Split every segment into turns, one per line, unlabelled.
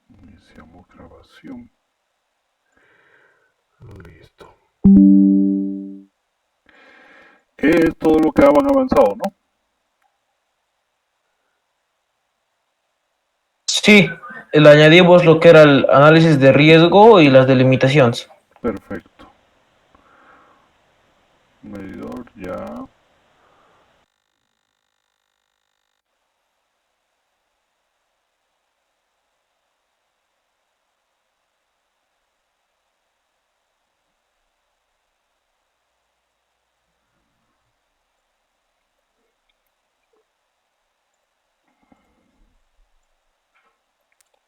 Iniciamos grabación. Listo. Es todo lo que han avanzado, ¿no?
Sí, le añadimos lo que era el análisis de riesgo y las delimitaciones.
Perfecto. Medidor ya.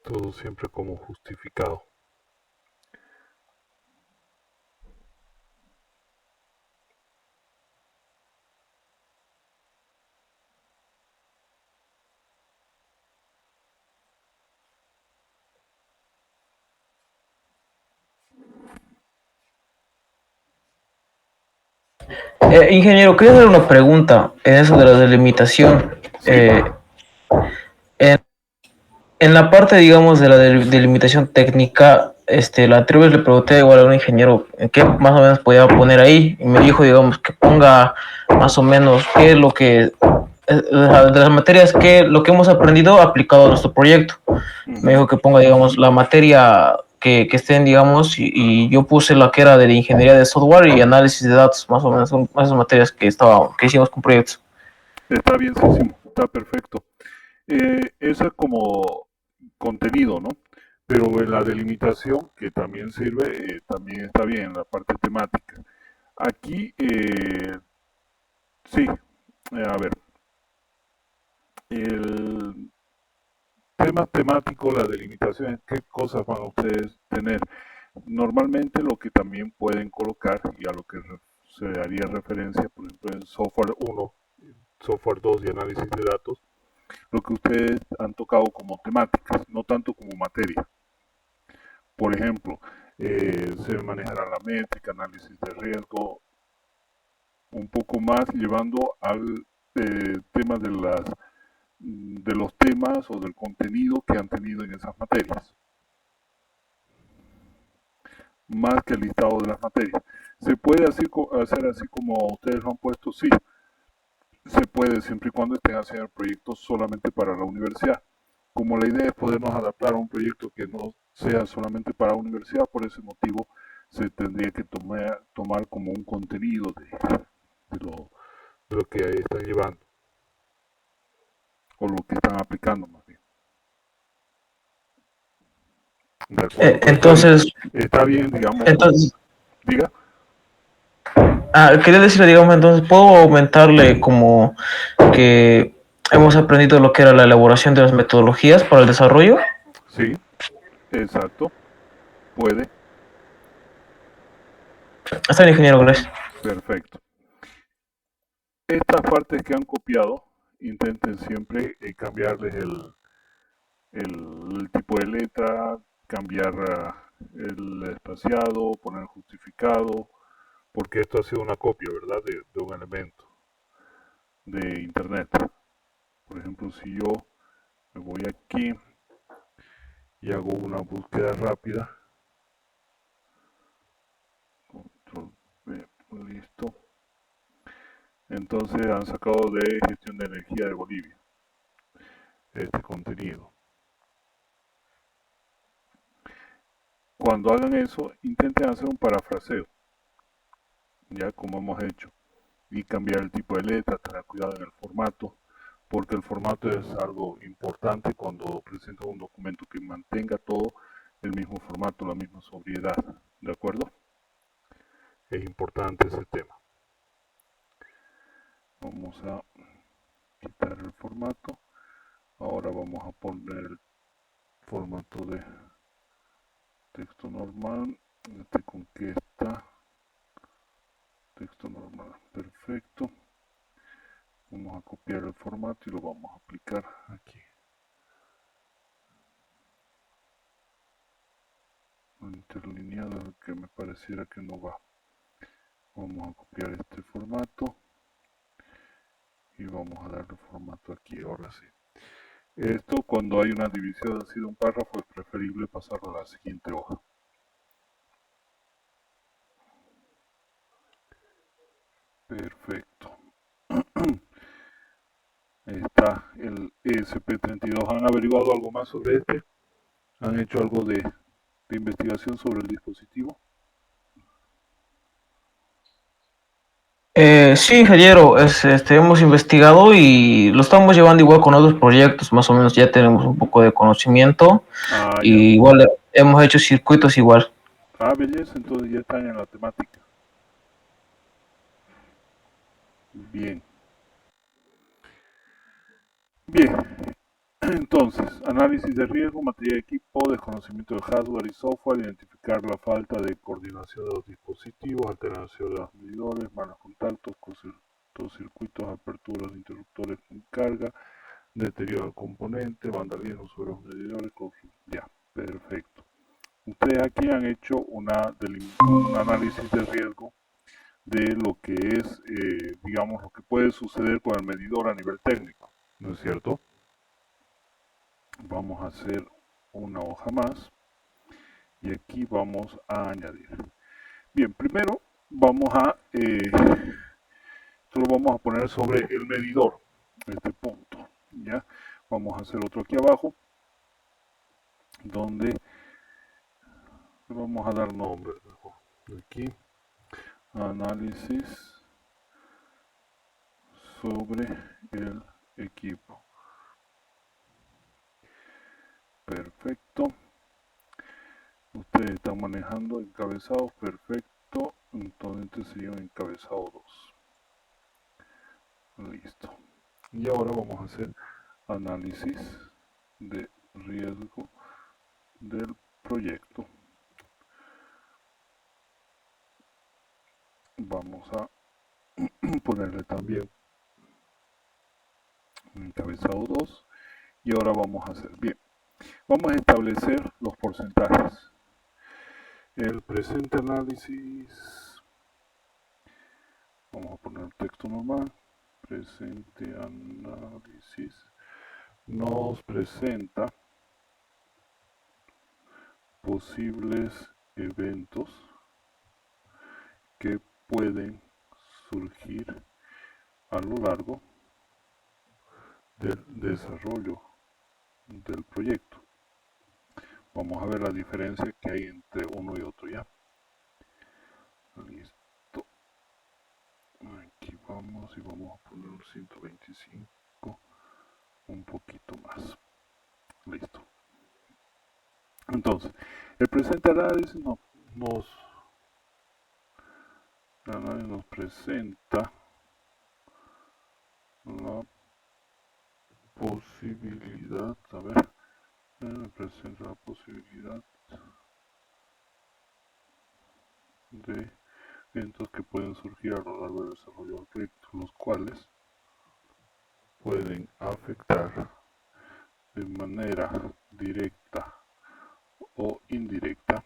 Todo siempre como justificado.
Ingeniero, quería hacer una pregunta en eso de la delimitación.
Sí.
En, en la parte, digamos, de la delimitación técnica, la anterior vez le pregunté igual a un ingeniero qué más o menos podía poner ahí y me dijo, digamos, que ponga más o menos qué es lo que, de las materias, que lo que hemos aprendido aplicado a nuestro proyecto. Me
Ujú.
dijo que ponga, digamos, la materia que estén, digamos, y yo puse la que era de ingeniería de software y análisis de datos, más o menos, son esas materias que hicimos con proyectos.
Está bienísimo, está perfecto. Eso es como contenido, ¿no? Pero en la delimitación, que también sirve, también está bien, la parte temática. Aquí, sí, a ver, el tema temático, la delimitación, ¿qué cosas van a ustedes tener? Normalmente lo que también pueden colocar y a lo que se haría referencia, por ejemplo, en software 1, software 2 y análisis de datos, lo que ustedes han tocado como temáticas, no tanto como materia. Por ejemplo, se manejará la métrica, análisis de riesgo, un poco más llevando al tema de los temas o del contenido que han tenido en esas materias, más que el listado de las materias. ¿Se puede hacer así como ustedes lo han puesto? Sí, se puede siempre y cuando estén haciendo el proyecto solamente para la universidad. Como la idea es podernos adaptar a un proyecto que no sea solamente para la universidad, por ese motivo se tendría que tomar como un contenido de lo que están llevando o lo que están aplicando más bien. De acuerdo, pero
Entonces,
está bien, digamos,
entonces
diga.
quería decirle, digamos, entonces, ¿puedo aumentarle como que hemos aprendido lo que era la elaboración de las metodologías para el desarrollo?
Sí, exacto, puede,
Está bien, ingeniero, gracias.
perfecto. Estas partes que han copiado, intenten siempre cambiarles el tipo de letra, cambiar el espaciado, poner justificado, porque esto ha sido una copia, ¿verdad? De un elemento de internet. Por ejemplo, si yo me voy aquí y hago una búsqueda rápida, control B, listo. Entonces han sacado de gestión de energía de Bolivia este contenido. Cuando hagan eso, intenten hacer un parafraseo, ya como hemos hecho, y cambiar el tipo de letra, tener cuidado en el formato, porque el formato es algo importante cuando presenta un documento que mantenga todo el mismo formato, la misma sobriedad, ¿de acuerdo? Es importante ese tema. Vamos a quitar el formato. Ahora vamos a poner el formato de texto normal. ¿Con qué está? Texto normal. Perfecto. Vamos a copiar el formato y lo vamos a aplicar aquí. Interlineado que me pareciera que no va. Vamos a copiar este formato y vamos a darle formato aquí, ahora sí. Esto cuando hay una división así de un párrafo es preferible pasarlo a la siguiente hoja. Perfecto. Está el ESP32. ¿Han averiguado algo más sobre este? ¿Han hecho algo de investigación sobre el dispositivo?
Sí, ingeniero, hemos investigado y lo estamos llevando igual con otros proyectos, más o menos ya tenemos un poco de conocimiento
Ah, ya.
y igual hemos hecho circuitos igual.
Ah, belleza, entonces ya están en la temática. Bien. Bien. Entonces, análisis de riesgo, materia de equipo, desconocimiento de hardware y software, identificar la falta de coordinación de los dispositivos, alteración de los medidores, malos contactos, cortocircuitos, aperturas de interruptores con carga, deterioro del componente, vandalismo sobre los medidores, ya, perfecto. Ustedes aquí han hecho un análisis de riesgo de lo que es, digamos, lo que puede suceder con el medidor a nivel técnico, ¿no es cierto? Vamos a hacer una hoja más y aquí vamos a añadir. Bien, primero vamos a, esto lo vamos a poner sobre el medidor, este punto, ¿ya? Vamos a hacer otro aquí abajo, donde vamos a dar nombre, aquí, análisis sobre el equipo. Perfecto. Ustedes están manejando encabezados, perfecto. Entonces este sería un encabezado 2. Listo. Y ahora vamos a hacer análisis de riesgo del proyecto. Vamos a ponerle también un encabezado 2. Y ahora vamos a hacer, bien, vamos a establecer los porcentajes. El presente análisis, vamos a poner el texto normal, presente análisis nos presenta posibles eventos que pueden surgir a lo largo del desarrollo del proyecto. Vamos a ver la diferencia que hay entre uno y otro ya. Listo. Aquí vamos y vamos a poner un 125, un poquito más. Listo. Entonces, el presente análisis nos presenta la posibilidad, a ver, presenta la posibilidad de eventos que pueden surgir a lo largo del desarrollo del proyecto, los cuales pueden afectar de manera directa o indirecta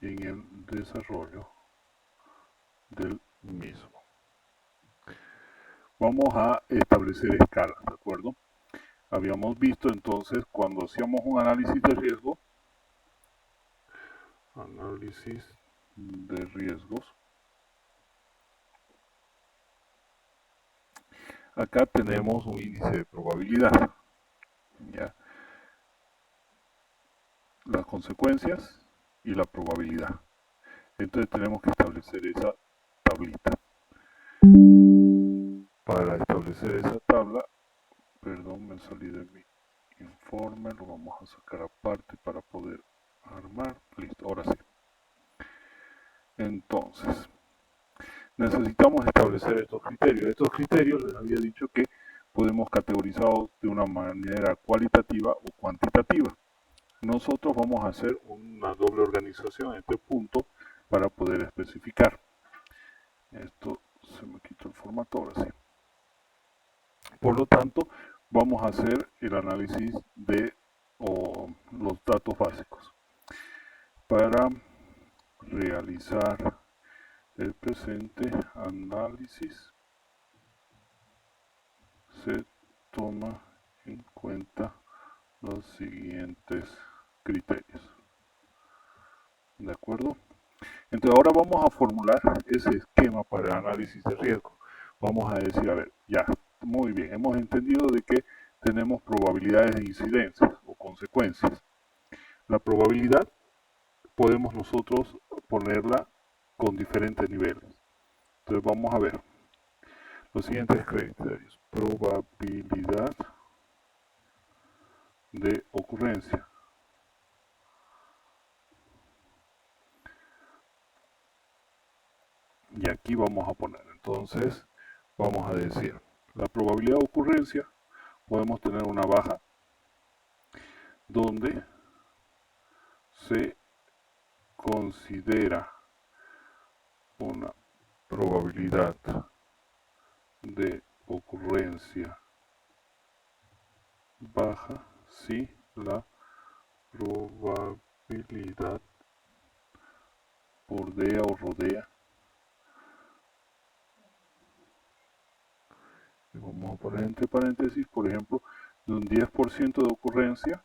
en el desarrollo del mismo. Vamos a establecer escalas, ¿de acuerdo? Habíamos visto entonces cuando hacíamos un análisis de riesgo, acá tenemos un índice de probabilidad, ¿ya? Las consecuencias y la probabilidad. Entonces tenemos que establecer esa tablita. Para establecer esa tabla, perdón, me salí de mi informe, lo vamos a sacar aparte para poder armar. Listo, ahora sí. Entonces, necesitamos establecer estos criterios. Estos criterios les había dicho que podemos categorizarlos de una manera cualitativa o cuantitativa. Nosotros vamos a hacer una doble organización en este punto para poder especificar. Esto se me quitó el formato, ahora sí. Por lo tanto, vamos a hacer el análisis de los datos básicos. Para realizar el presente análisis se toma cuenta los siguientes criterios. ¿De acuerdo? Entonces ahora vamos a formular ese esquema para el análisis de riesgo. Vamos a decir, a ver, ya, muy bien, hemos entendido de que tenemos probabilidades de incidencias o consecuencias. La probabilidad podemos nosotros ponerla con diferentes niveles. Entonces vamos a ver los siguientes criterios. Probabilidad de ocurrencia. Y aquí vamos a poner, entonces, vamos a decir, la probabilidad de ocurrencia, podemos tener una baja donde se considera una probabilidad de ocurrencia baja si la probabilidad bordea o rodea. Y vamos a poner entre paréntesis, por ejemplo, de un 10% de ocurrencia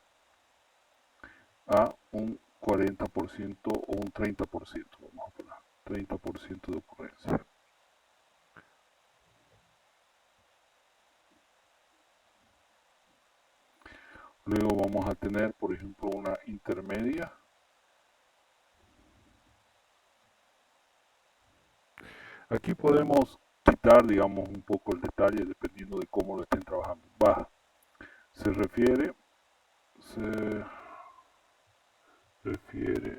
a un 40% o un 30%. Vamos a poner 30% de ocurrencia. Luego vamos a tener, por ejemplo, una intermedia. Aquí podemos quitar, digamos, un poco el detalle dependiendo de cómo lo estén trabajando. Baja. Se refiere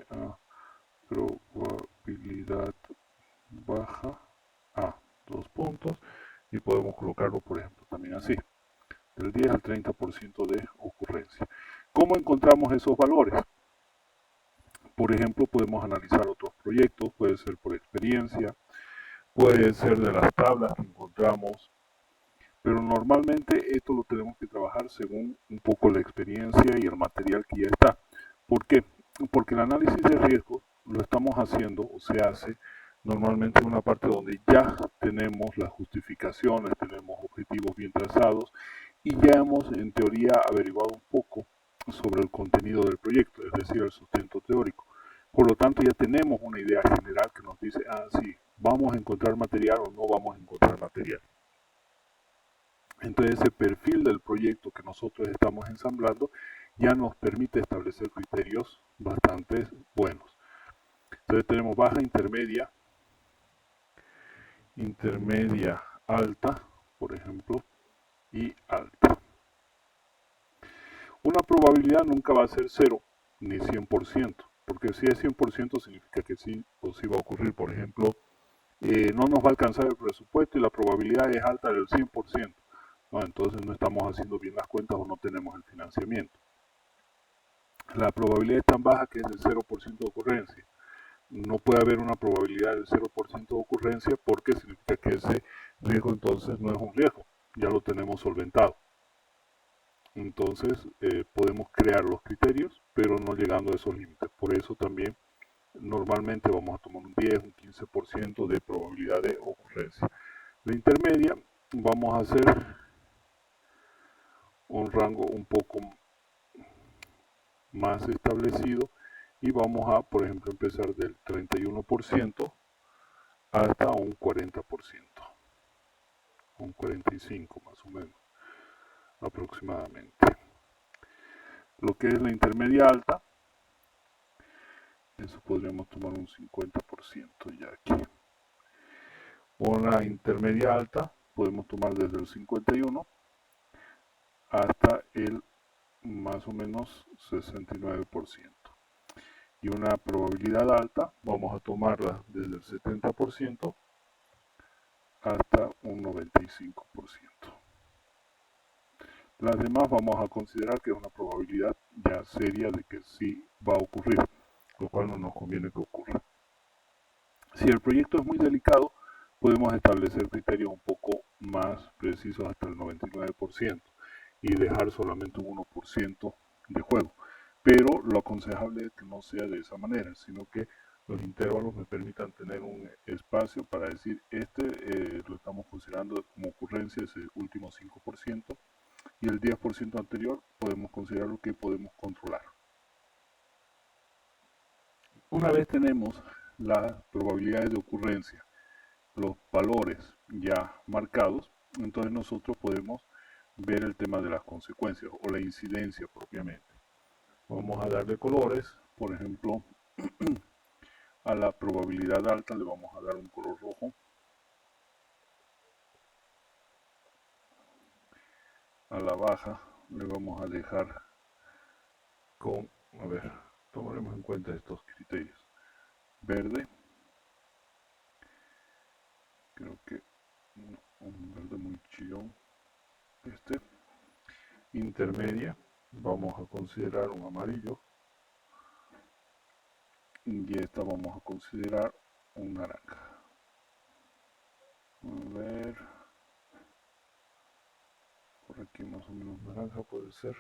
a probabilidad baja a 2 puntos y podemos colocarlo, por ejemplo, también así. Del 10 al 30% de ocurrencia. ¿Cómo encontramos esos valores? Por ejemplo, podemos analizar otros proyectos, puede ser por experiencia, puede ser de las tablas que encontramos, pero normalmente esto lo tenemos que trabajar según un poco la experiencia y el material que ya está. ¿Por qué? Porque el análisis de riesgos lo estamos haciendo o se hace normalmente en una parte donde ya tenemos las justificaciones, tenemos objetivos bien trazados y ya hemos en teoría averiguado un poco sobre el contenido del proyecto, es decir, el sustento teórico. Por lo tanto, ya tenemos una idea general que nos dice, sí, vamos a encontrar material o no vamos a encontrar material. Entonces, ese perfil del proyecto que nosotros estamos ensamblando ya nos permite establecer criterios bastante buenos. Entonces, tenemos baja, intermedia, alta, por ejemplo, y alta. Una probabilidad nunca va a ser 0 ni 100%, porque si es 100% significa que sí o sí va a ocurrir. Por ejemplo, no nos va a alcanzar el presupuesto y la probabilidad es alta del 100%. No, entonces no estamos haciendo bien las cuentas o no tenemos el financiamiento. La probabilidad es tan baja que es del 0% de ocurrencia. No puede haber una probabilidad del 0% de ocurrencia porque significa que ese riesgo entonces no es un riesgo, ya lo tenemos solventado. Entonces podemos crear los criterios, pero no llegando a esos límites. Por eso también normalmente vamos a tomar un 10, un 15% de probabilidad de ocurrencia. La intermedia vamos a hacer un rango un poco más establecido y vamos a, por ejemplo, empezar del 31% hasta un 40%, un 45% más o menos aproximadamente. Lo que es la intermedia alta, eso podríamos tomar un 50% ya aquí. Una intermedia alta podemos tomar desde el 51 hasta el más o menos 69%. Y una probabilidad alta vamos a tomarla desde el 70% hasta un 95%. Las demás vamos a considerar que es una probabilidad ya seria de que sí va a ocurrir, lo cual no nos conviene que ocurra. Si el proyecto es muy delicado, podemos establecer criterios un poco más precisos hasta el 99% y dejar solamente un 1% de juego. Pero lo aconsejable es que no sea de esa manera, sino que los intervalos me permitan tener un espacio para decir, lo estamos considerando como ocurrencia, ese último 5%, y el 10% anterior podemos considerar lo que podemos controlar. Una vez tenemos las probabilidades de ocurrencia, los valores ya marcados, entonces nosotros podemos ver el tema de las consecuencias o la incidencia propiamente. Vamos a darle colores, por ejemplo, a la probabilidad alta le vamos a dar un color rojo, a la baja le vamos a dejar con, a ver, tomaremos en cuenta estos criterios, verde, creo que un verde muy chillón, intermedia, vamos a considerar un amarillo, y esta vamos a considerar un naranja. A ver, por aquí más o menos naranja puede ser.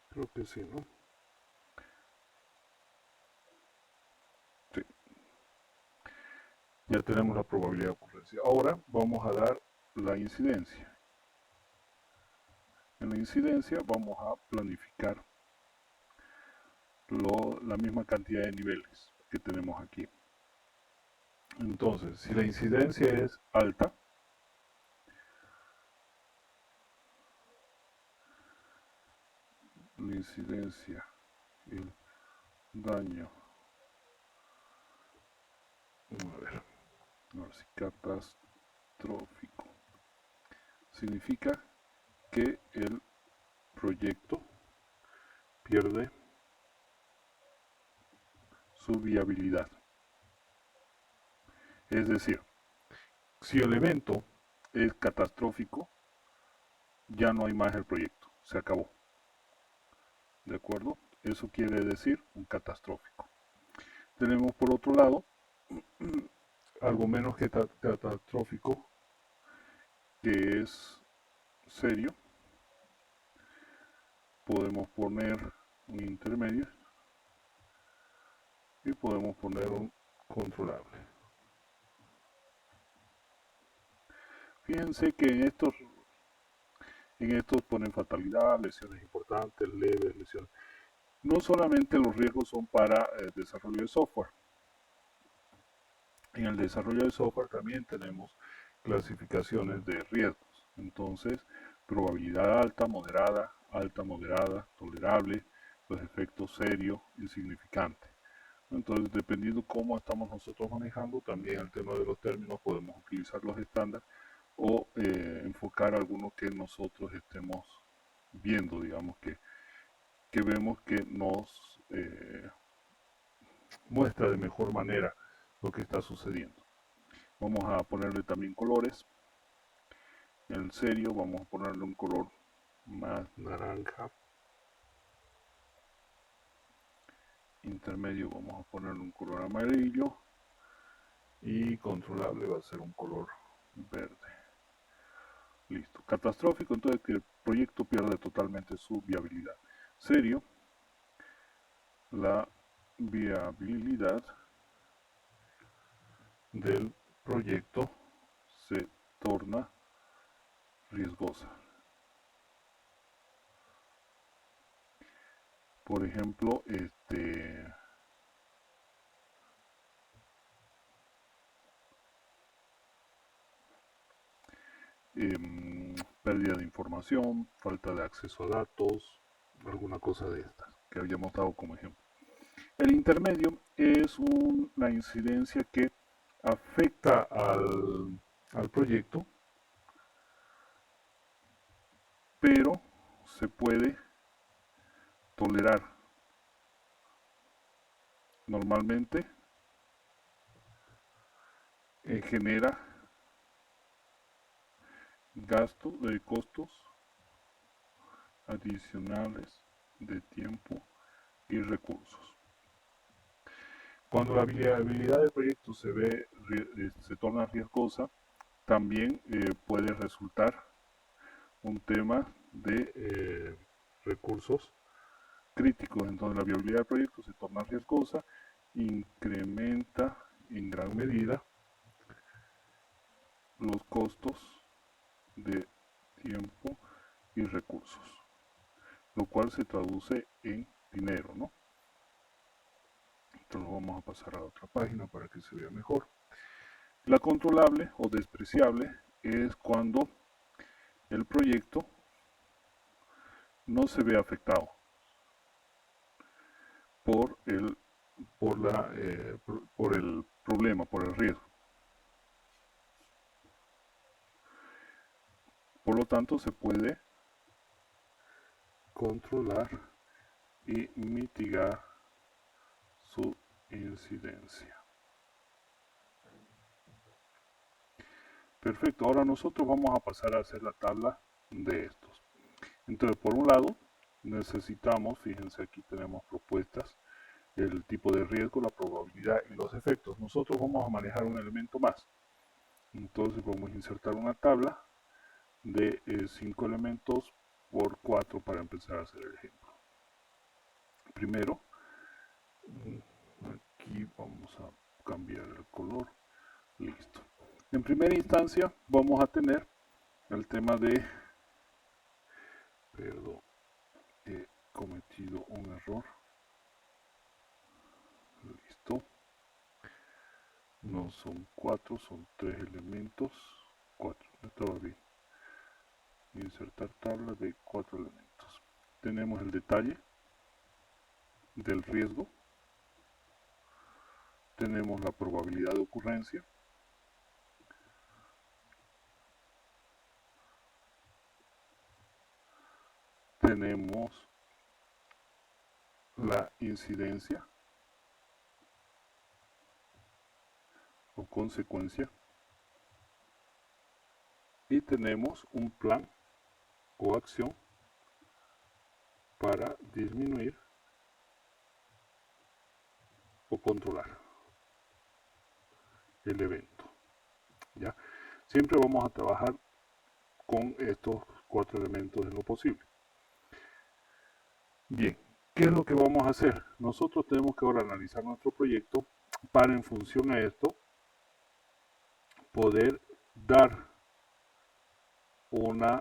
Creo que sí, ¿no? Sí. Ya tenemos la probabilidad de ocurrencia. Ahora vamos a dar la incidencia. En la incidencia vamos a planificar la misma cantidad de niveles que tenemos aquí. Entonces, si la incidencia es alta, la incidencia, el daño, a ver, ahora sí, catastrófico, significa que el proyecto pierde su viabilidad. Es decir, si el evento es catastrófico, ya no hay más el proyecto, se acabó. ¿De acuerdo? Eso quiere decir un catastrófico. Tenemos por otro lado algo menos que catastrófico, que es serio. Podemos poner un intermedio y podemos poner un controlable. Fíjense que en estos ponen fatalidad, lesiones importantes, leves, lesiones. No solamente los riesgos son para el desarrollo de software. En el desarrollo de software también tenemos clasificaciones de riesgos. Entonces, probabilidad alta, moderada, tolerable, los efectos serios, insignificantes. Entonces, dependiendo cómo estamos nosotros manejando, también el tema de los términos podemos utilizar los estándares o enfocar algunos que nosotros estemos viendo, digamos, que vemos que nos muestra de mejor manera lo que está sucediendo. Vamos a ponerle también colores. En el serio vamos a ponerle un color más naranja. Intermedio vamos a ponerle un color amarillo. Y controlable va a ser un color verde. Listo. Catastrófico, entonces que el proyecto pierde totalmente su viabilidad. Serio, la viabilidad del proyecto se torna riesgosa. Por ejemplo, pérdida de información, falta de acceso a datos, alguna cosa de estas que habíamos dado como ejemplo. El intermedio es una incidencia que afecta al proyecto, pero se puede tolerar. Normalmente genera costos adicionales de tiempo y recursos. Cuando la viabilidad del proyecto se torna riesgosa, también puede resultar un tema de recursos críticos. Entonces la viabilidad del proyecto se torna riesgosa incrementa en gran medida los costos de tiempo y recursos, lo cual se traduce en dinero, ¿no? Entonces vamos a pasar a la otra página para que se vea mejor. La controlable o despreciable es cuando el proyecto no se ve afectado por el problema, por el riesgo. Por lo tanto, se puede controlar y mitigar su incidencia. Perfecto, ahora nosotros vamos a pasar a hacer la tabla de estos. Entonces, por un lado, necesitamos, fíjense, aquí tenemos propuestas, el tipo de riesgo, la probabilidad y los efectos. Nosotros vamos a manejar un elemento más. Entonces vamos a insertar una tabla de 5 elementos por 4 para empezar a hacer el ejemplo. Primero, aquí vamos a cambiar el color. Listo. En primera instancia vamos a tener el tema de, perdón, he cometido un error. Listo. No son 4, son 3 elementos. 4, estaba bien. Insertar tabla de 4 elementos. Tenemos el detalle del riesgo. Tenemos la probabilidad de ocurrencia. Tenemos la incidencia o consecuencia. Y tenemos un plan o acción para disminuir o controlar el evento. ¿Ya? Siempre vamos a trabajar con estos 4 elementos en lo posible. Bien, ¿qué es lo que vamos a hacer? Nosotros tenemos que ahora analizar nuestro proyecto para, en función a esto, poder dar una,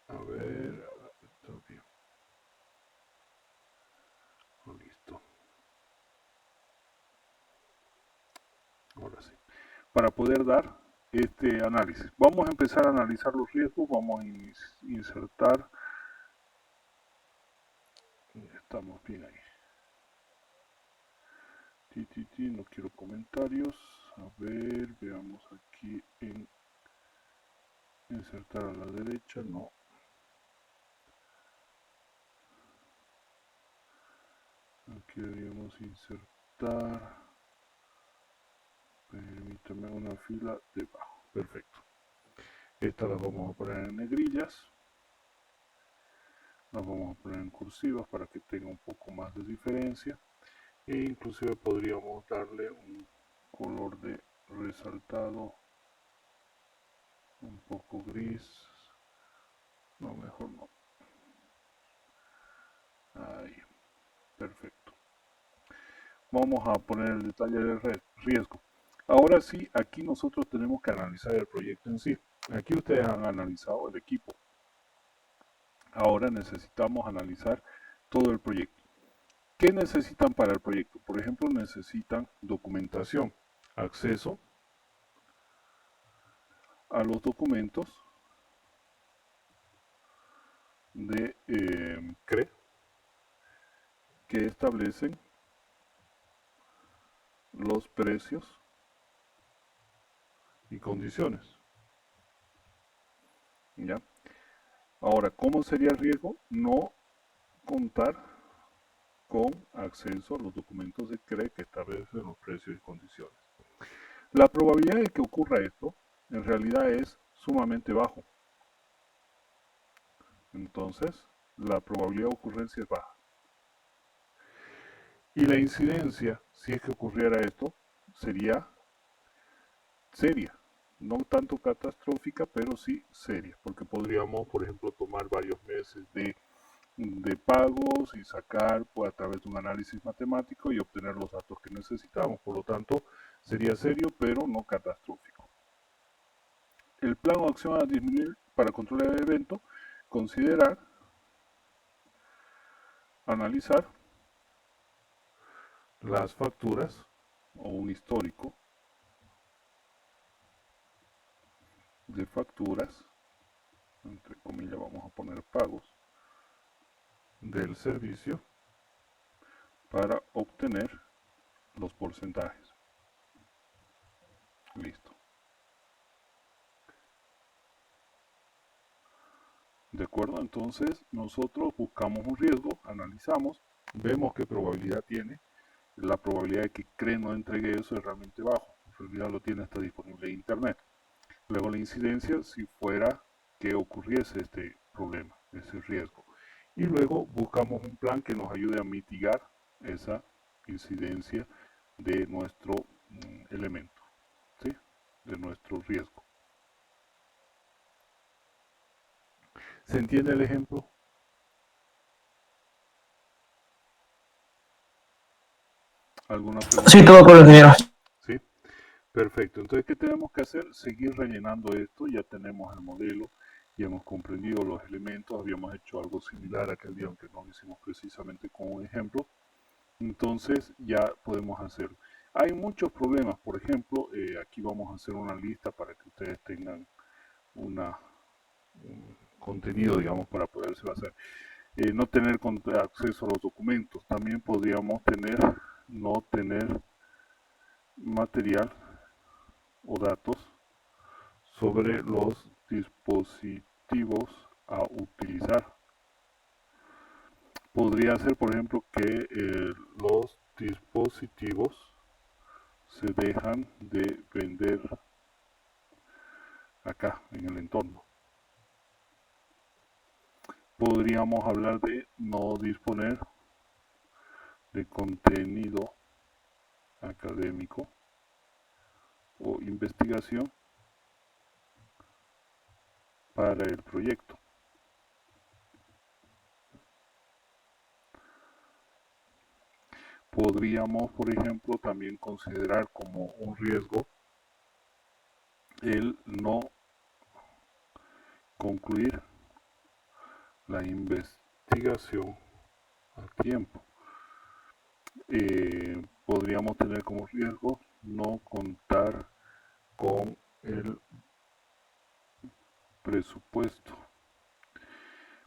a ver, está bien. Listo. Ahora sí. Para poder dar este análisis. Vamos a empezar a analizar los riesgos, vamos a insertar. Estamos bien ahí. No quiero comentarios. A ver, veamos aquí en insertar a la derecha, no. Aquí deberíamos insertar, permítame, una fila debajo. Perfecto. Estas las vamos a poner en negrillas. Las vamos a poner en cursivas para que tenga un poco más de diferencia. E inclusive podríamos darle un color de resaltado un poco gris. No, mejor no. Ahí. Perfecto. Vamos a poner el detalle del riesgo. Ahora sí, aquí nosotros tenemos que analizar el proyecto en sí. Aquí ustedes han analizado el equipo. Ahora necesitamos analizar todo el proyecto. ¿Qué necesitan para el proyecto? Por ejemplo, necesitan documentación, acceso a los documentos de CRE que establecen los precios y condiciones. ¿Ya? Ahora, ¿cómo sería el riesgo? No contar con acceso a los documentos de CRE que establecen los precios y condiciones. La probabilidad de que ocurra esto en realidad es sumamente bajo. Entonces, la probabilidad de ocurrencia es baja. Y la incidencia, si es que ocurriera esto, sería seria. No tanto catastrófica, pero sí seria. Porque podríamos, por ejemplo, tomar varios meses de de pagos y sacar pues, a través de un análisis matemático y obtener los datos que necesitamos. Por lo tanto, sería serio, pero no catastrófico. El plan o acción a disminuir para controlar el evento, considerar, analizar las facturas o un histórico de facturas, entre comillas vamos a poner pagos, del servicio para obtener los porcentajes. Listo. ¿De acuerdo? Entonces nosotros buscamos un riesgo, analizamos, vemos qué probabilidad tiene. La probabilidad de que CRE no entregue eso es realmente bajo. En realidad lo tiene hasta disponible en internet. Luego la incidencia si fuera que ocurriese este problema, ese riesgo. Y luego buscamos un plan que nos ayude a mitigar esa incidencia de nuestro elemento, ¿sí? De nuestro riesgo. ¿Se entiende el ejemplo? ¿Alguna pregunta?
Sí, todo con el ingeniero.
¿Sí? Perfecto. Entonces, ¿qué tenemos que hacer? Seguir rellenando esto. Ya tenemos el modelo, ya hemos comprendido los elementos, habíamos hecho algo similar aquel día, aunque no lo hicimos precisamente con un ejemplo. Entonces, ya podemos hacerlo. Hay muchos problemas. Por ejemplo, aquí vamos a hacer una lista para que ustedes tengan un contenido, digamos, para poderse hacer. No tener acceso a los documentos. También podríamos no tener material o datos sobre los dispositivos a utilizar. Podría ser, por ejemplo, que los dispositivos se dejan de vender acá en el entorno. Podríamos hablar de no disponer de contenido académico o investigación para el proyecto. Podríamos, por ejemplo, también considerar como un riesgo el no concluir la investigación a tiempo. Podríamos tener como riesgo no contar con el presupuesto.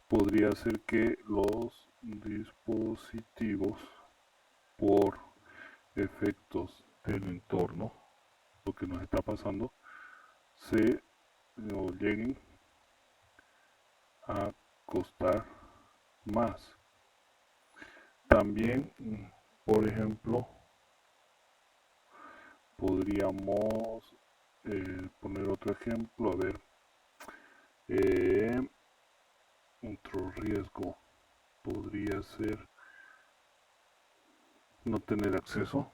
Podría ser que los dispositivos, por efectos del entorno, lo que nos está pasando, se lleguen a costar más. También, por ejemplo, podríamos poner otro ejemplo, a ver, otro riesgo podría ser no tener acceso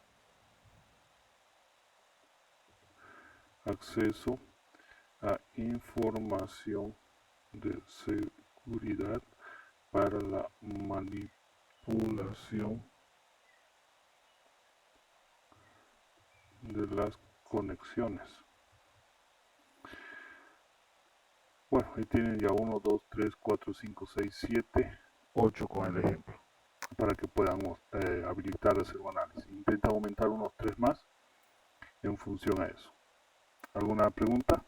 a información de seguridad para la manipulación de las conexiones. Bueno, ahí tienen ya 1, 2, 3, 4, 5, 6, 7, 8 con el ejemplo, para que puedan habilitar hacer un análisis. Intenta aumentar unos 3 más en función a eso. ¿Alguna pregunta?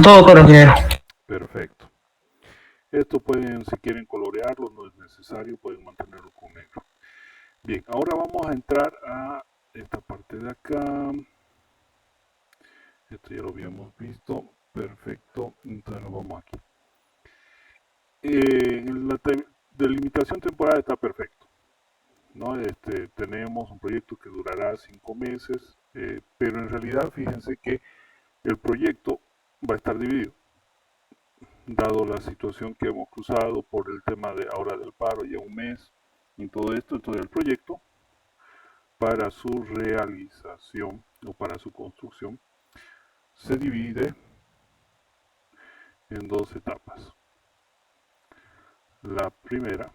Todo con el ingeniero.
Perfecto. Esto pueden, si quieren colorearlo, no es necesario, pueden mantenerlo con negro. Bien, ahora vamos a entrar a esta parte de acá. Esto ya lo habíamos visto. Perfecto. Entonces nos vamos aquí. La delimitación temporal está perfecto, ¿no? Tenemos un proyecto que durará 5 meses, pero en realidad fíjense que el proyecto va a estar dividido, dado la situación que hemos cruzado por el tema de ahora del paro, ya un mes y todo esto. Entonces el proyecto, para su realización o para su construcción, se divide en dos etapas. La primera,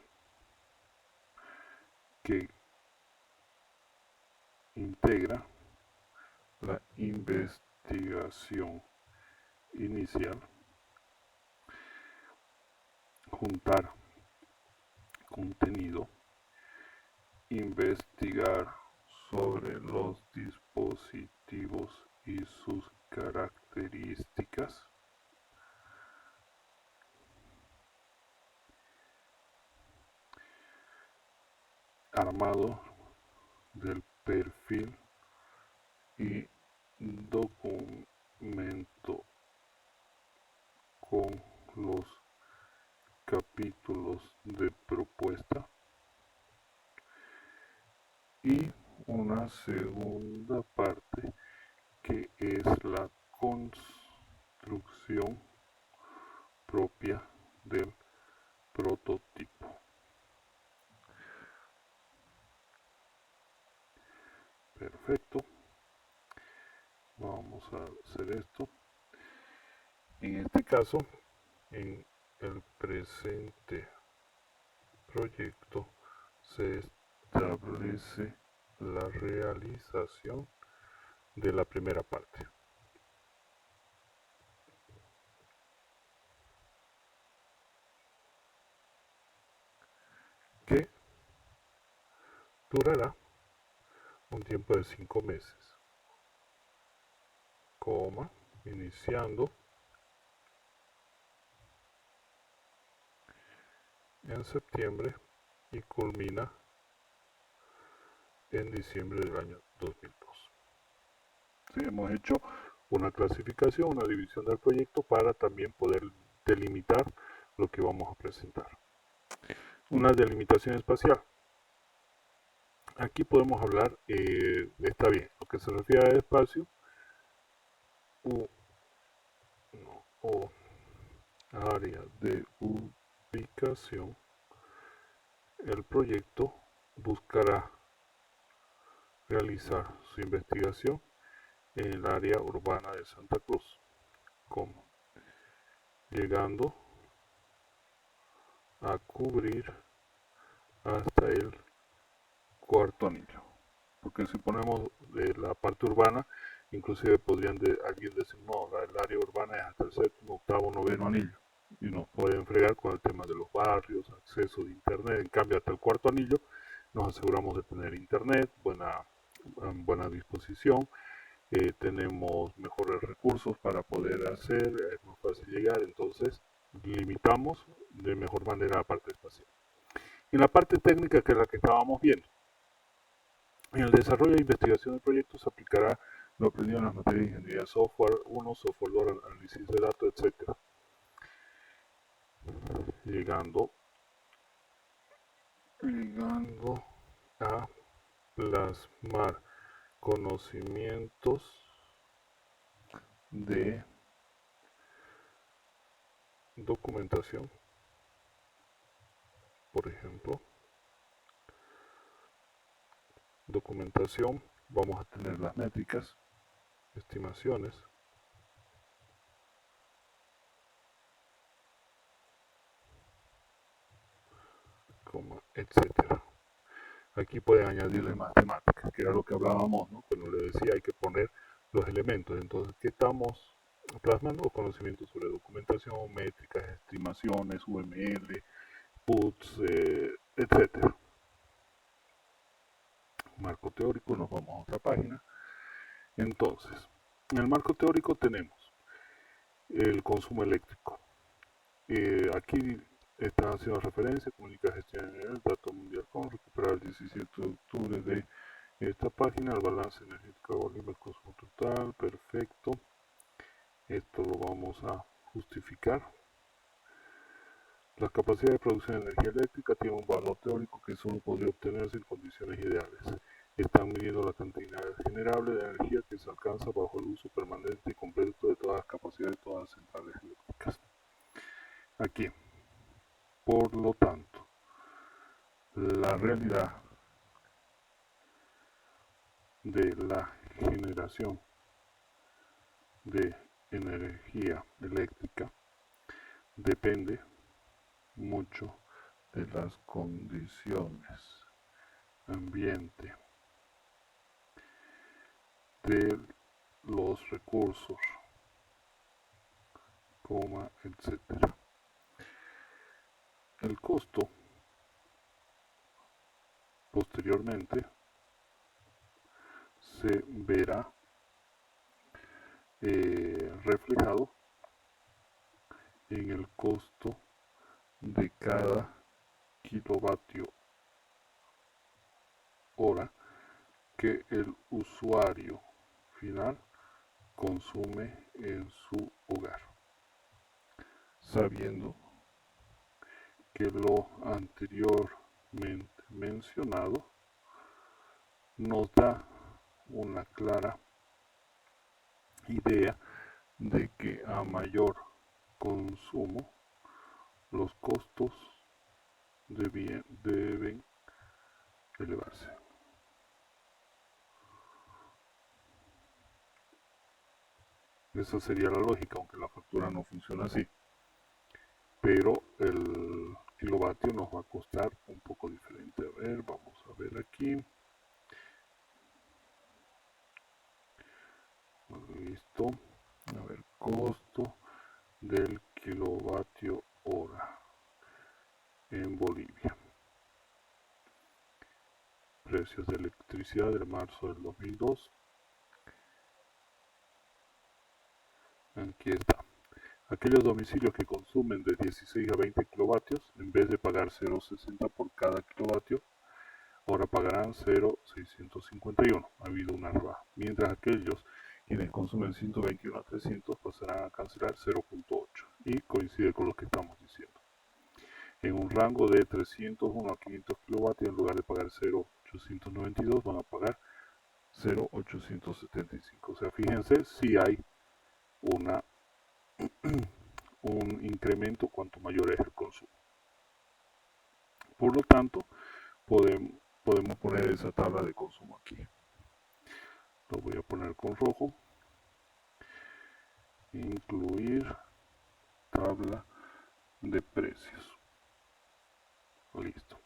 que integra la investigación inicial, juntar contenido, investigar sobre los dispositivos y sus características, armado del perfil y documento con los capítulos de propuesta, y una segunda parte que es la construcción propia del prototipo. Perfecto. Vamos a hacer esto. En este caso, en el presente proyecto se establece la realización de la primera parte, que durará un tiempo de 5 meses, iniciando en septiembre y culmina en diciembre del año 2002. Sí, hemos hecho una clasificación, una división del proyecto para también poder delimitar lo que vamos a presentar. Una delimitación espacial. Aquí podemos hablar, está bien, lo que se refiere al espacio o área de ubicación. El proyecto buscará realizar su investigación en el área urbana de Santa Cruz, llegando a cubrir hasta el cuarto anillo. Porque si ponemos de la parte urbana, inclusive podrían alguien decir, no, el área urbana es hasta el séptimo, octavo, noveno anillo. Y nos pueden fregar con el tema de los barrios, acceso de internet. En cambio, hasta el cuarto anillo nos aseguramos de tener internet, buena disposición, tenemos mejores recursos para poder hacer, es más fácil llegar, entonces limitamos de mejor manera la parte espacial. Y la parte técnica, que es la que estábamos viendo, en el desarrollo e investigación del proyecto se aplicará lo aprendido en las materias de ingeniería software 1, software 2, análisis de datos, etc. Llegando a plasmar conocimientos de documentación, por ejemplo. Documentación, vamos a tener las métricas, estimaciones, etcétera. Aquí pueden añadirle más temáticas, que era lo que hablábamos, ¿no? Cuando le decía hay que poner los elementos. Entonces, ¿qué estamos plasmando? Conocimientos sobre documentación, métricas, estimaciones, UML, PUTs, etcétera. Marco teórico, nos vamos a otra página. Entonces, en el marco teórico tenemos el consumo eléctrico. Aquí está haciendo referencia, comunica gestión el dato mundial con recuperar el 17 de octubre de esta página, el balance energético de Bolivia, el consumo total, perfecto. Esto lo vamos a justificar. La capacidad de producción de energía eléctrica tiene un valor teórico que solo podría obtenerse en condiciones ideales. Están midiendo la cantidad generable de energía que se alcanza bajo el uso permanente y completo de todas las capacidades de todas las centrales eléctricas. Aquí, por lo tanto, la realidad de la generación de energía eléctrica depende mucho de las condiciones ambiente, de los recursos, etcétera. El costo posteriormente se verá reflejado en el costo de cada kilovatio hora que el usuario final consume en su hogar, sabiendo que lo anteriormente mencionado nos da una clara idea de que a mayor consumo los costos deben elevarse. Esa sería la lógica, aunque la factura no funciona así. Pero el kilovatio nos va a costar un poco diferente. A ver, vamos a ver aquí. Listo. A ver, costo del kilovatio hora en Bolivia. Precios de electricidad de marzo del 2002. Aquí está. Aquellos domicilios que consumen de 16 a 20 kilovatios, en vez de pagar 0,60 por cada kilovatio, ahora pagarán 0,651. Ha habido una rebaja. Mientras aquellos quienes consumen 121 a 300 pasarán a cancelar 0,8. Y coincide con lo que estamos diciendo. En un rango de 301 a 500 kilovatios, en lugar de pagar 0,892, van a pagar 0,875. O sea, fíjense si hay un incremento cuanto mayor es el consumo. Por lo tanto, podemos poner esa tabla de consumo aquí. Lo voy a poner con rojo. Incluir tabla de precios. Listo.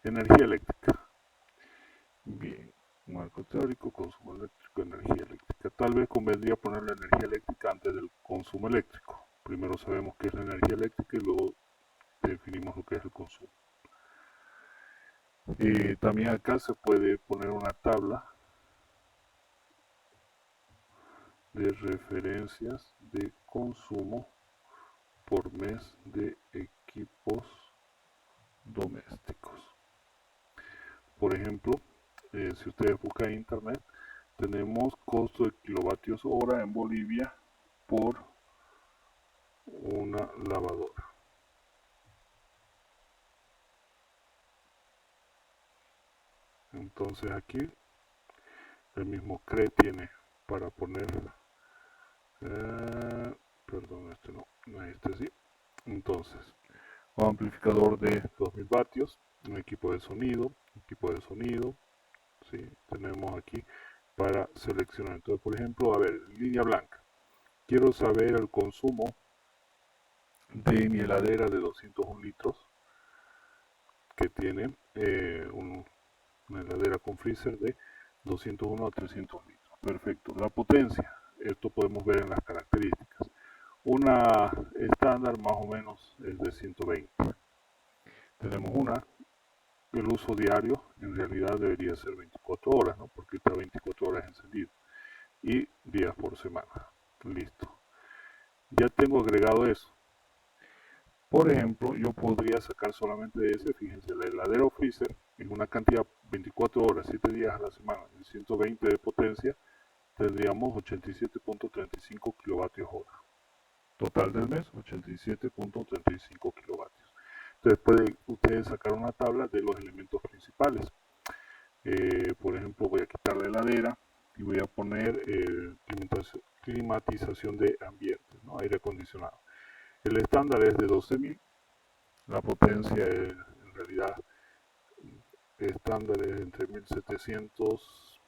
Energía eléctrica. Bien. Marco teórico, consumo eléctrico, energía eléctrica. Tal vez convendría poner la energía eléctrica antes del consumo eléctrico. Primero sabemos qué es la energía eléctrica y luego definimos lo que es el consumo. También acá se puede poner una tabla de referencias de consumo por mes de equipos domésticos. Por ejemplo, si ustedes buscan en internet, tenemos costo de kilovatios hora en Bolivia por una lavadora. Entonces aquí el mismo CRE tiene para poner, perdón, este no, este sí. Entonces, un amplificador de 2000 vatios, un equipo de sonido, ¿sí? Tenemos aquí para seleccionar. Entonces, por ejemplo, a ver, línea blanca. Quiero saber el consumo de mi heladera de 201 litros que tiene una heladera con freezer de 201 a 300 litros. Perfecto. La potencia, esto podemos ver en las características. Una estándar más o menos es de 120. Tenemos el uso diario en realidad debería ser 24 horas, ¿no? Porque está 24 horas encendido. Y días por semana. Listo. Ya tengo agregado eso. Por ejemplo, yo podría sacar solamente de ese, fíjense, el heladero freezer en una cantidad 24 horas, 7 días a la semana, en 120 de potencia, tendríamos 87.35 kilovatios hora. Total del mes, 87.35 kilovatios. Entonces pueden ustedes sacar una tabla de los elementos principales. Por ejemplo, voy a quitar la heladera y voy a poner climatización de ambiente, ¿no? Aire acondicionado. El estándar es de 12.000, la potencia es, en realidad estándar es entre 1700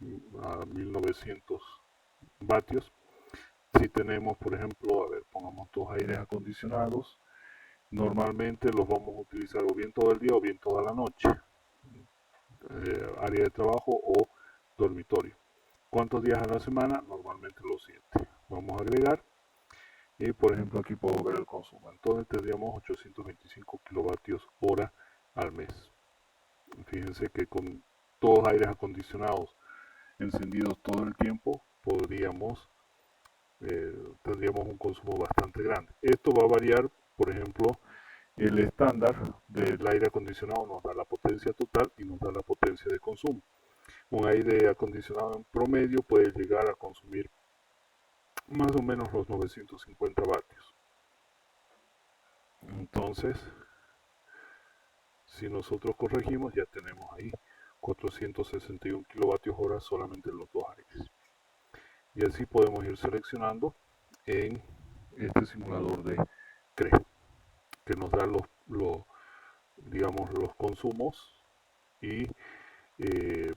a 1900 vatios Si tenemos, por ejemplo, a ver, pongamos dos aires acondicionados, normalmente los vamos a utilizar o bien todo el día o bien toda la noche, área de trabajo o dormitorio. ¿Cuántos días a la semana? Normalmente los 7. Vamos a agregar y por ejemplo aquí puedo ver el consumo. Entonces tendríamos 825 kilovatios hora al mes. Fíjense que con todos aires acondicionados encendidos todo el tiempo tendríamos un consumo bastante grande. Esto va a variar, por ejemplo, el estándar del aire acondicionado nos da la potencia total y nos da la potencia de consumo. Un aire acondicionado en promedio puede llegar a consumir más o menos los 950 vatios. Entonces, si nosotros corregimos, ya tenemos ahí 461 kilovatios hora solamente en los dos aires. Y así podemos ir seleccionando en este simulador de CRE, que nos da digamos, los consumos y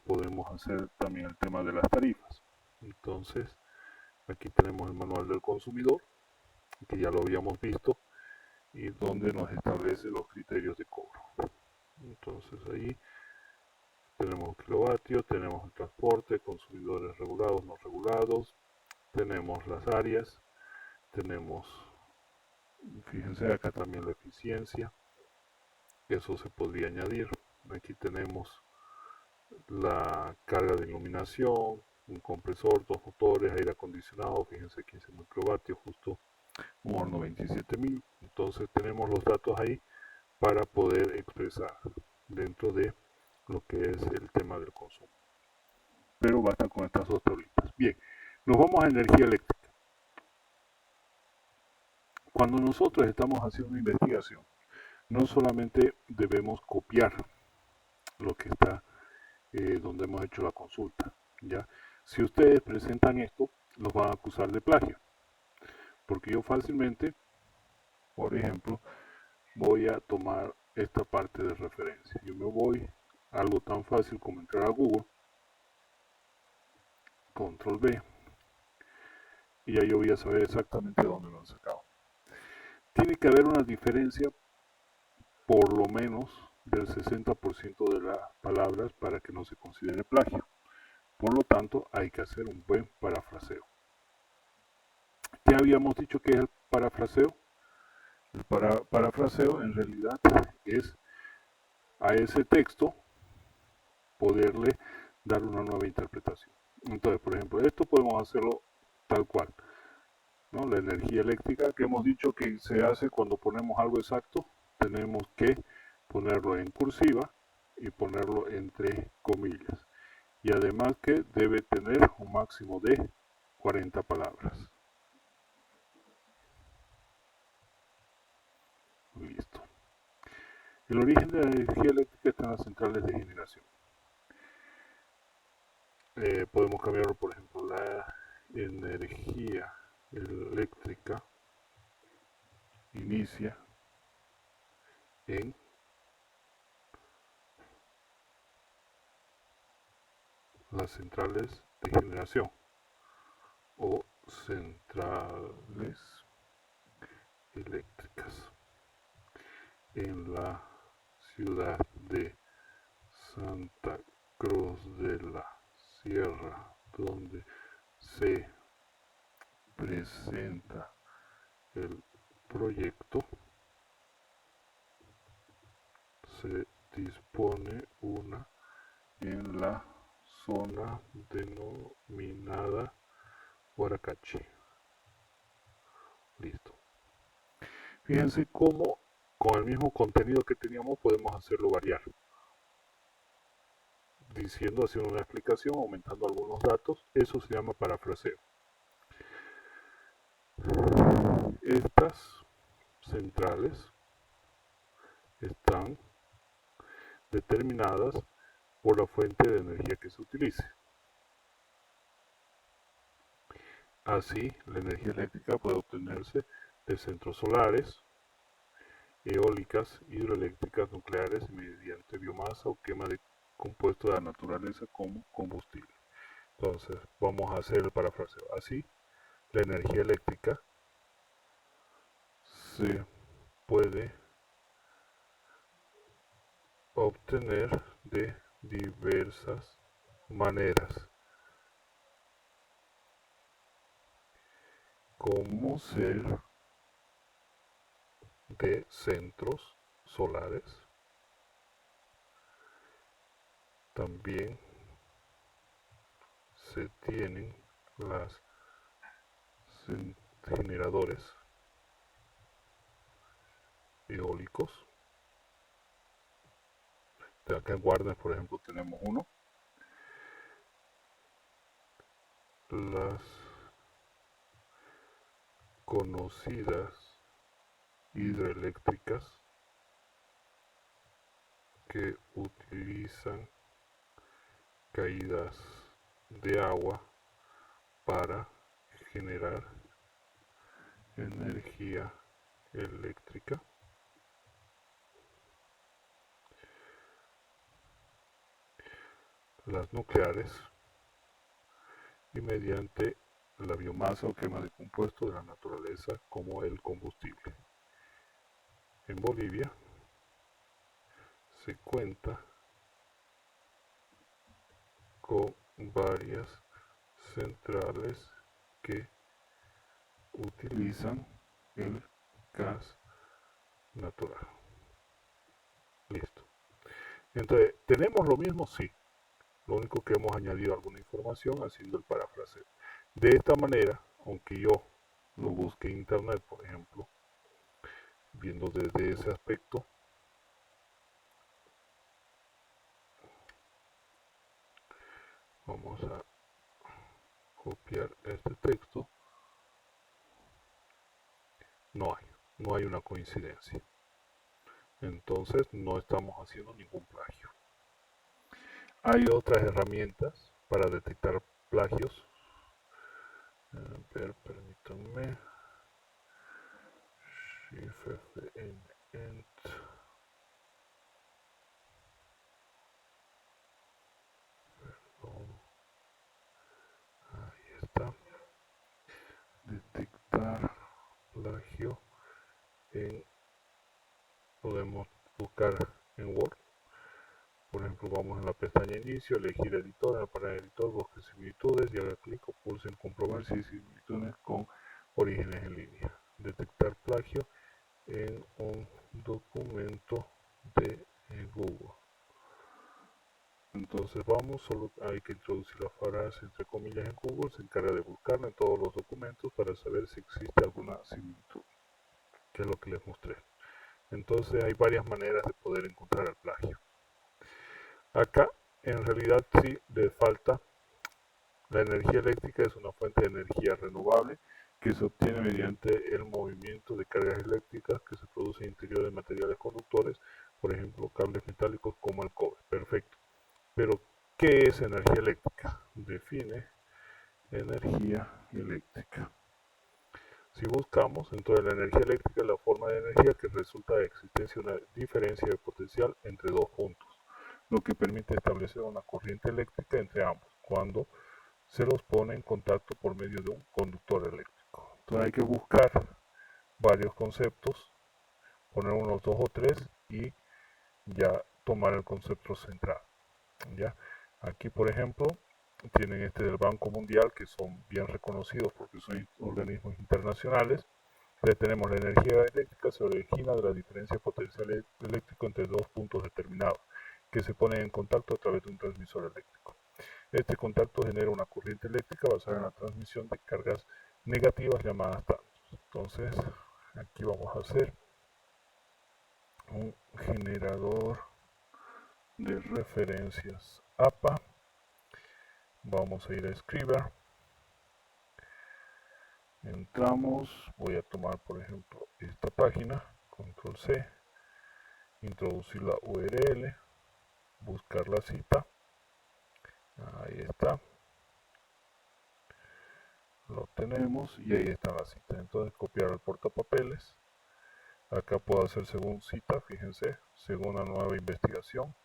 podemos hacer también el tema de las tarifas. Entonces, aquí tenemos el manual del consumidor, que ya lo habíamos visto, y donde nos establece los criterios de cobro. Entonces ahí tenemos kilovatios, tenemos el transporte, consumidores regulados, no regulados, tenemos las áreas, tenemos, fíjense acá también la eficiencia, eso se podría añadir. Aquí tenemos la carga de iluminación, un compresor, dos motores, aire acondicionado, fíjense 15.000 kilovatios, justo un horno 27.000. Entonces tenemos los datos ahí para poder expresar dentro de lo que es el tema del consumo. Pero basta con estas dos tablitas. Bien, nos vamos a energía eléctrica. Cuando nosotros estamos haciendo una investigación, no solamente debemos copiar lo que está donde hemos hecho la consulta, ¿ya? Si ustedes presentan esto, los van a acusar de plagio, porque yo fácilmente, por ejemplo, voy a tomar esta parte de referencia. Yo me voy a algo tan fácil como entrar a Google, control B, y ya yo voy a saber exactamente dónde lo han sacado. Tiene que haber una diferencia por lo menos del 60% de las palabras para que no se considere plagio. Por lo tanto, hay que hacer un buen parafraseo. ¿Qué habíamos dicho que es el parafraseo? El parafraseo en realidad es a ese texto poderle dar una nueva interpretación. Entonces, por ejemplo, esto podemos hacerlo tal cual, ¿no? La energía eléctrica que hemos dicho que se hace cuando ponemos algo exacto, tenemos que ponerlo en cursiva y ponerlo entre comillas. Y además que debe tener un máximo de 40 palabras. Listo. El origen de la energía eléctrica está en las centrales de generación. Podemos cambiarlo, por ejemplo, la energía eléctrica inicia en las centrales de generación o centrales eléctricas en la ciudad de Santa Cruz de la Sierra, donde se presenta el proyecto. Se dispone una en la zona denominada Huaracachi. Listo. Fíjense cómo con el mismo contenido que teníamos podemos hacerlo variar. Diciendo, haciendo una explicación, aumentando algunos datos, eso se llama parafraseo. Estas centrales están determinadas por la fuente de energía que se utilice. Así, la energía eléctrica puede obtenerse de centros solares, eólicas, hidroeléctricas, nucleares mediante biomasa o quema de compuestos de la naturaleza como combustible. Entonces, vamos a hacer el parafraseo. Así, la energía eléctrica se puede obtener de diversas maneras, como ser de centros solares. También se tienen los generadores eólicos. Acá en Warner, por ejemplo, tenemos uno. Las conocidas hidroeléctricas que utilizan caídas de agua para generar energía eléctrica. Las nucleares, y mediante la biomasa o quema de compuestos de la naturaleza como el combustible. En Bolivia se cuenta con varias centrales que utilizan el gas natural. Listo. Entonces, ¿tenemos lo mismo? Sí. Lo único que hemos añadido alguna información haciendo el parafraseo. De esta manera, aunque yo lo busque en internet, por ejemplo, viendo desde ese aspecto, vamos a copiar este texto. No hay una coincidencia. Entonces no estamos haciendo ningún plagio. Hay otras herramientas para detectar plagios. A ver, permítanme. Shift-F-N-Ent. Perdón. Ahí está. Detectar plagio. Podemos buscar en Word. Por ejemplo, vamos en la pestaña inicio, elegir editor, para editor, busque similitudes y haga clic o pulse en comprobar si hay similitudes con orígenes en línea. Detectar plagio en un documento de Google. Entonces solo hay que introducir la frase entre comillas en Google, se encarga de buscarla en todos los documentos para saber si existe alguna similitud, que es lo que les mostré. Entonces hay varias maneras de poder encontrar el plagio. Acá en realidad sí le falta. La energía eléctrica es una fuente de energía renovable que se obtiene mediante el movimiento de cargas eléctricas que se produce en el interior de materiales conductores, por ejemplo cables metálicos como el cobre. Perfecto. Pero, ¿qué es energía eléctrica? Define energía eléctrica. Si buscamos, entonces la energía eléctrica es la forma de energía que resulta de existencia de una diferencia de potencial entre dos puntos, lo que permite establecer una corriente eléctrica entre ambos, cuando se los pone en contacto por medio de un conductor eléctrico. Entonces hay que buscar varios conceptos, poner unos 2 o 3 y ya tomar el concepto central. ¿Ya? Aquí, por ejemplo, tienen este del Banco Mundial, que son bien reconocidos porque son organismos internacionales. Entonces tenemos la energía eléctrica se origina de la diferencia potencial eléctrico entre dos puntos determinados, que se ponen en contacto a través de un transmisor eléctrico. Este contacto genera una corriente eléctrica basada en la transmisión de cargas negativas llamadas tantos. Entonces, aquí vamos a hacer un generador de referencias APA. Vamos a ir a Scriber. Entramos, voy a tomar por ejemplo esta página, control C, introducir la URL, buscar la cita, ahí está, lo tenemos y ahí está la cita. Entonces copiar el portapapeles, acá puedo hacer según cita, fíjense, según la nueva investigación,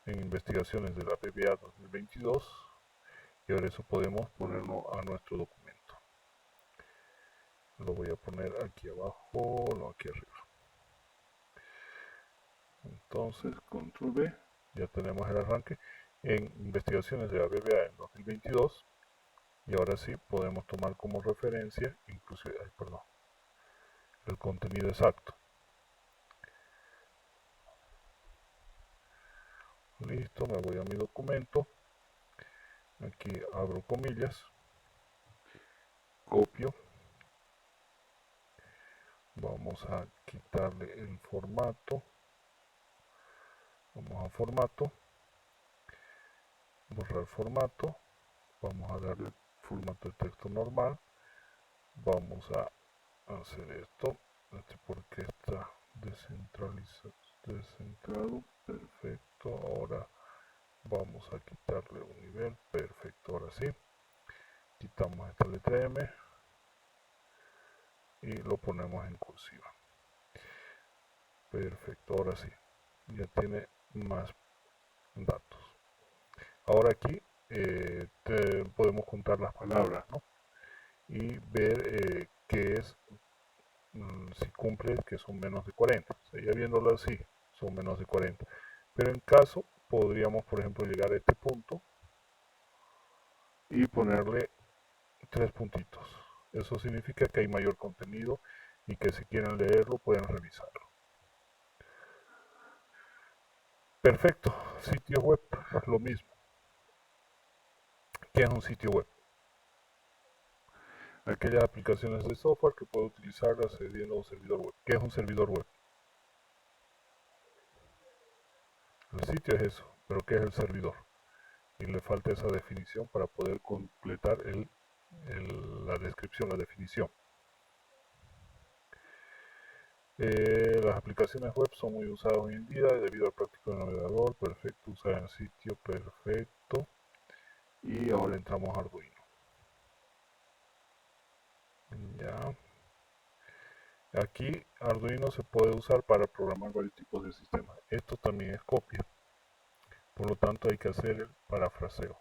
en investigaciones de la PBA 2022, y ahora eso podemos ponerlo a nuestro documento. lo voy a poner aquí abajo, no aquí arriba. Entonces, control B, ya tenemos el arranque en investigaciones de la BBA en 2022. Y ahora sí podemos tomar como referencia, inclusive, el contenido exacto. Listo, me voy a mi documento. Aquí abro comillas, copio. Vamos a quitarle el formato. Vamos a formato. Borrar formato. Vamos a darle formato de texto normal. Vamos a hacer esto. Porque está descentrado. Perfecto. Ahora vamos a quitarle un nivel. Perfecto. Ahora sí. Quitamos esta letra M. Y lo ponemos en cursiva. Perfecto. Ahora sí. Ya tiene más datos. Ahora aquí podemos contar las palabras, ¿no? Y ver qué es, si cumple, que son menos de 40. O sea, ya viéndolo así, son menos de 40. Pero en caso, podríamos, por ejemplo, llegar a este punto y ponerle 3 puntitos. Eso significa que hay mayor contenido y que si quieren leerlo, pueden revisarlo. Perfecto. Sitio web, lo mismo. ¿Qué es un sitio web? Aquellas aplicaciones de software que puedo utilizar accediendo a un servidor web. ¿Qué es un servidor web? El sitio es eso, pero ¿qué es el servidor? Y le falta esa definición para poder completar la descripción, la definición. Las aplicaciones web son muy usadas hoy en día debido al práctico navegador, perfecto, usar en sitio, perfecto. Y ahora entramos a Arduino. Ya. Aquí Arduino se puede usar para programar varios tipos de sistemas. Esto también es copia. Por lo tanto hay que hacer el parafraseo.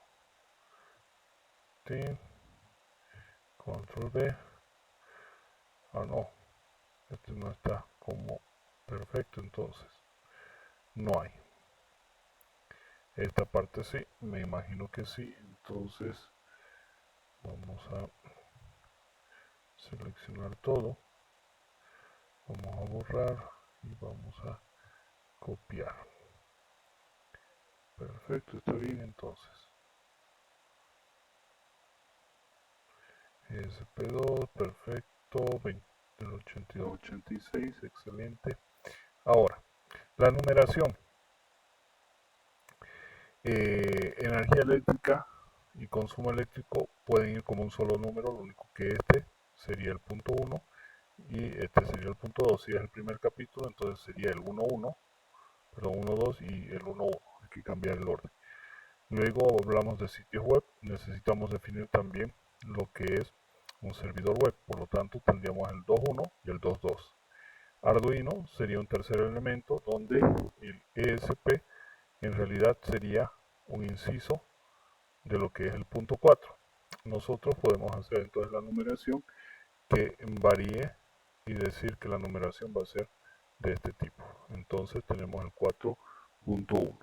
¿Sí? Control B. Ah, no. Este no está como perfecto, entonces no hay. Esta parte sí, me imagino que sí. Entonces vamos a seleccionar todo. Vamos a borrar y vamos a copiar. Perfecto, está bien entonces. ESP2, perfecto. 8286, excelente. Ahora, la numeración. Energía eléctrica y consumo eléctrico pueden ir como un solo número, lo único que este sería el punto 1 y este sería el punto 2. Si es el primer capítulo, entonces sería el 1.1, perdón, 1.2 y el 1.1. Hay que cambiar el orden. Luego hablamos de sitios web. Necesitamos definir también lo que es un servidor web. Por lo tanto, tendríamos el 2.1 y el 2.2. Arduino sería un tercer elemento donde el ESP en realidad sería un inciso de lo que es el punto 4. Nosotros podemos hacer entonces la numeración que varíe y decir que la numeración va a ser de este tipo. Entonces tenemos el 4.1.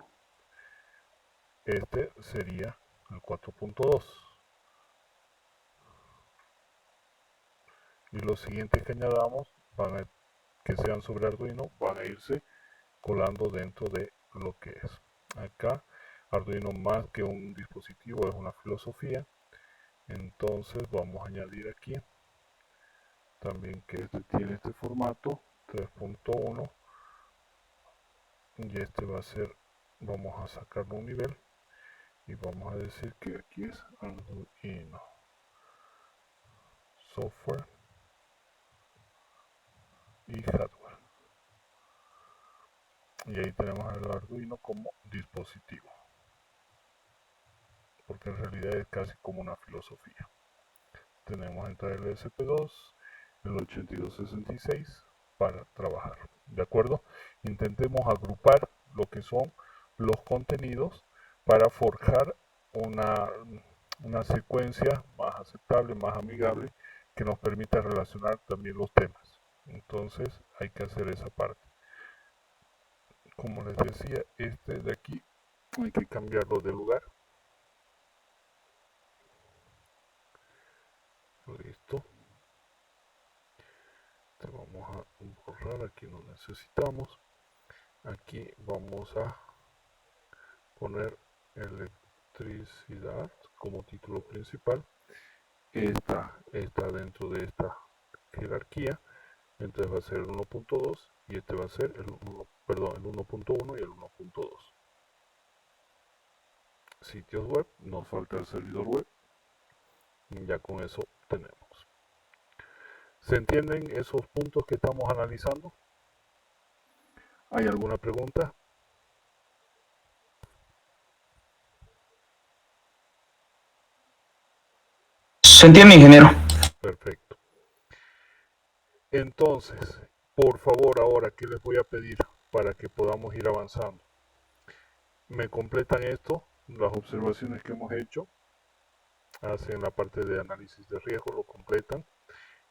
Este sería el 4.2. Y los siguientes que añadamos, que sean sobre Arduino, van a irse colando dentro de lo que es. Acá, Arduino más que un dispositivo es una filosofía. Entonces vamos a añadir aquí también que este tiene este formato 3.1 y este va a ser, vamos a sacarlo un nivel y vamos a decir que aquí es Arduino software y hardware, y ahí tenemos el Arduino como dispositivo, porque en realidad es casi como una filosofía. Tenemos entonces el ESP2, el 8266 para trabajar, ¿de acuerdo? Intentemos agrupar lo que son los contenidos para forjar una secuencia más aceptable, más amigable que nos permita relacionar también los temas. Entonces hay que hacer esa parte. Como les decía, este de aquí hay que cambiarlo de lugar. Listo. Te vamos a borrar, aquí no necesitamos. Aquí vamos a poner electricidad como título principal. Esta está dentro de esta jerarquía, entonces va a ser el 1.2 y este va a ser el 1.1 y el 1.2. Sitios web, nos falta el servidor web. Ya con eso tenemos. ¿Se entienden esos puntos que estamos analizando? ¿Hay alguna pregunta?
¿Se entiende, ingeniero?
Perfecto. Entonces, por favor, ahora, ¿qué les voy a pedir para que podamos ir avanzando? Me completan esto, las observaciones que hemos hecho, hacen la parte de análisis de riesgo, lo completan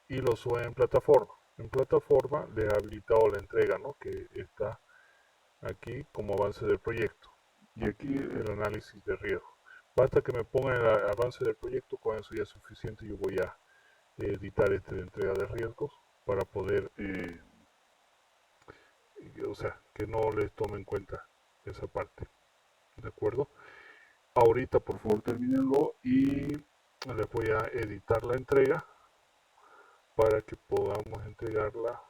y lo suben en plataforma. En plataforma les he habilitado la entrega, ¿no?, que está aquí como avance del proyecto, y aquí el análisis de riesgo. Basta que me pongan el avance del proyecto, con eso ya es suficiente. Yo voy a editar este de entrega de riesgos para poder, o sea, que no les tome en cuenta esa parte. ¿De acuerdo? Ahorita por favor termínenlo y les voy a editar la entrega para que podamos entregarla.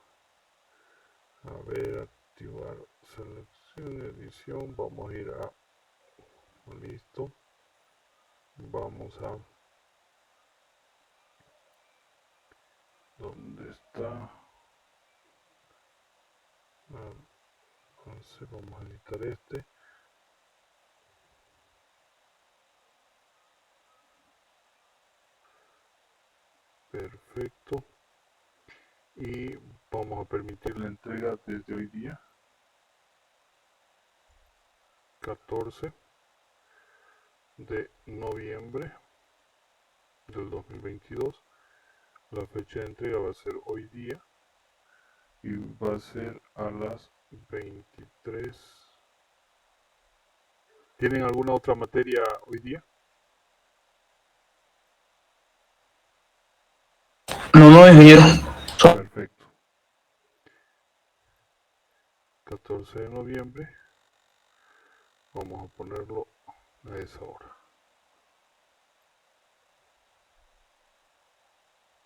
A ver, activar selección, edición, vamos a ir a listo, vamos a ¿dónde está? Entonces vamos a editar este. Perfecto. Y vamos a permitir la entrega desde hoy día, 14 de noviembre del 2022. La fecha de entrega va a ser hoy día y va a ser a las 23. ¿Tienen alguna otra materia hoy día?
No, ingeniero.
Perfecto. 14 de noviembre. Vamos a ponerlo a esa hora.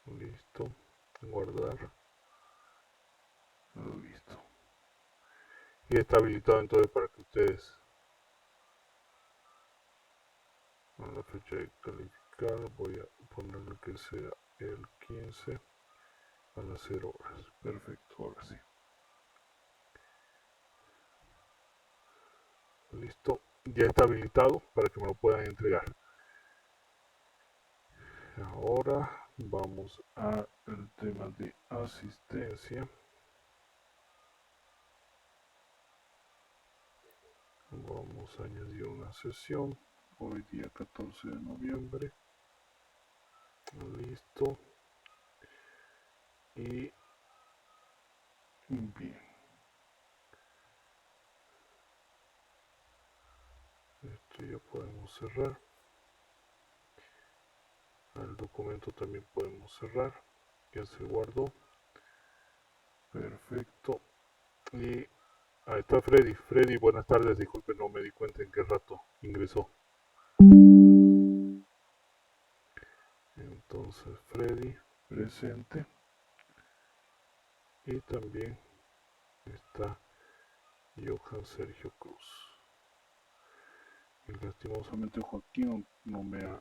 Listo. Guardar. Listo. Y está habilitado entonces para que ustedes a la fecha de calificar voy a ponerle que sea el 15 a las 0 horas. Perfecto, ahora sí. Listo. Ya está habilitado para que me lo puedan entregar. Ahora vamos al tema de asistencia. Vamos a añadir una sesión. Hoy día 14 de noviembre. Listo. Y bien. Esto ya podemos cerrar. El documento también podemos cerrar. Ya se guardó. Perfecto. Y ahí está Freddy. Freddy, buenas tardes. Disculpe, no me di cuenta en qué rato ingresó. Entonces, Freddy, presente. Y también está Johan Sergio Cruz. Y lastimosamente Joaquín no me ha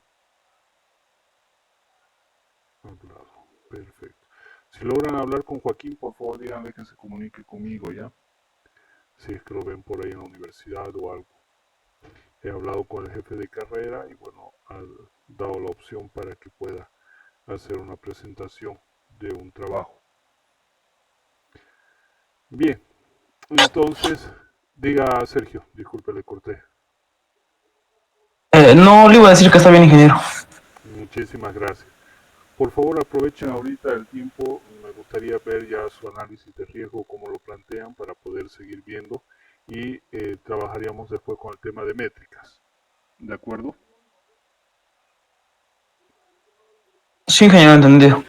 hablado. Perfecto. Si logran hablar con Joaquín, por favor díganle que se comunique conmigo, ¿ya? Si es que lo ven por ahí en la universidad o algo. He hablado con el jefe de carrera y bueno, ha dado la opción para que pueda hacer una presentación de un trabajo. Bien, entonces, diga Sergio, disculpe, le corté.
No, le iba a decir que está bien, ingeniero.
Muchísimas gracias. Por favor, aprovechen ahorita el tiempo. Me gustaría ver ya su análisis de riesgo, cómo lo plantean, para poder seguir viendo y trabajaríamos después con el tema de métricas. ¿De acuerdo?
Sí, ingeniero, entendido.